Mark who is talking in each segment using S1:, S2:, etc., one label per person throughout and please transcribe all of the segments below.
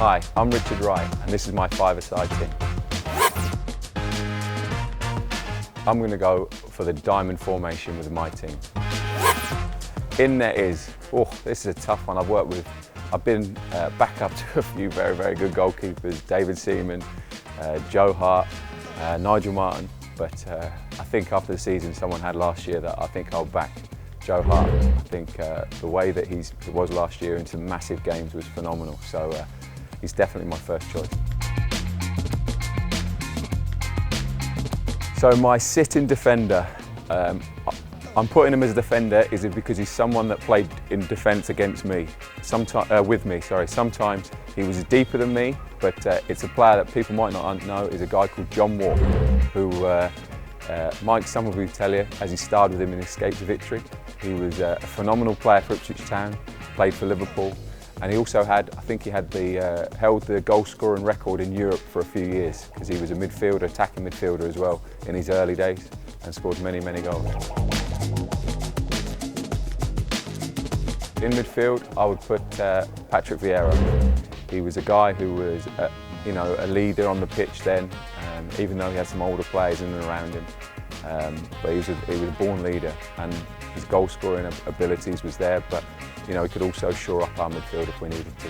S1: Hi, I'm Richard Wright and this is my five-a-side team. I'm going to go for the diamond formation with my team. In there is, this is a tough one. I've been back up to a few very, very good goalkeepers, David Seaman, Joe Hart, Nigel Martin, but I think after the season someone had last year that I think I'll back Joe Hart. I think the way that he was last year into massive games was phenomenal, so he's definitely my first choice. So my sitting defender, I'm putting him as a defender is because he's someone that played in defence against me, with me. Sometimes he was deeper than me, but it's a player that people might not know is a guy called John Walk, who Mike Summer will tell you, as he starred with him in Escape to Victory. He was a phenomenal player for Ipswich Town, played for Liverpool, and he also held the goal scoring record in Europe for a few years because he was a midfielder, attacking midfielder as well in his early days and scored many, many goals. In midfield, I would put Patrick Vieira. He was a guy who was a leader on the pitch then, even though he had some older players in and around him. But he was a born leader, and his goal scoring abilities was there, but he could also shore up our midfield if we needed to.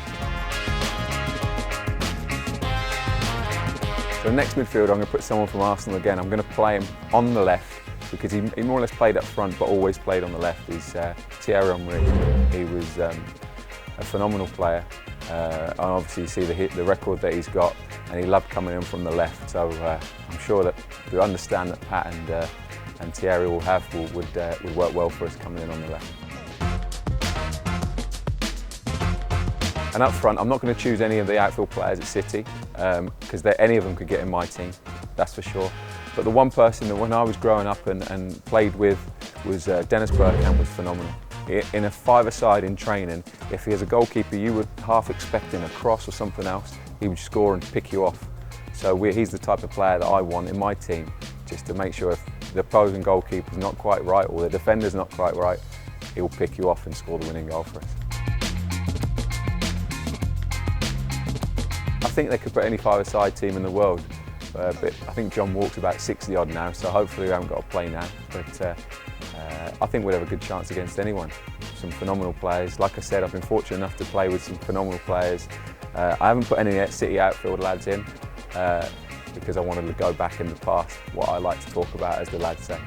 S1: So the next midfielder, I'm going to put someone from Arsenal again. I'm going to play him on the left because he more or less played up front but always played on the left. He's Thierry Henry. He was a phenomenal player. And obviously you see the record that he's got, and he loved coming in from the left. So I'm sure that we understand that Pat and Thierry would work well for us coming in on the left. And up front, I'm not going to choose any of the outfield players at City because any of them could get in my team, that's for sure. But the one person that when I was growing up and played with was Dennis Bergkamp was phenomenal. In a five-a-side in training, if he has a goalkeeper you would half expecting a cross or something else, he would score and pick you off. So he's the type of player that I want in my team, just to make sure if the opposing goalkeeper's not quite right or the defender's not quite right, he'll pick you off and score the winning goal for us. I think they could put any five-a-side team in the world, but I think John Walk's about 60 odd now, so hopefully we haven't got to play now. But I think we'd have a good chance against anyone. Some phenomenal players. Like I said, I've been fortunate enough to play with some phenomenal players. I haven't put any City outfield lads in because I wanted to go back in the past, what I like to talk about, as the lads say.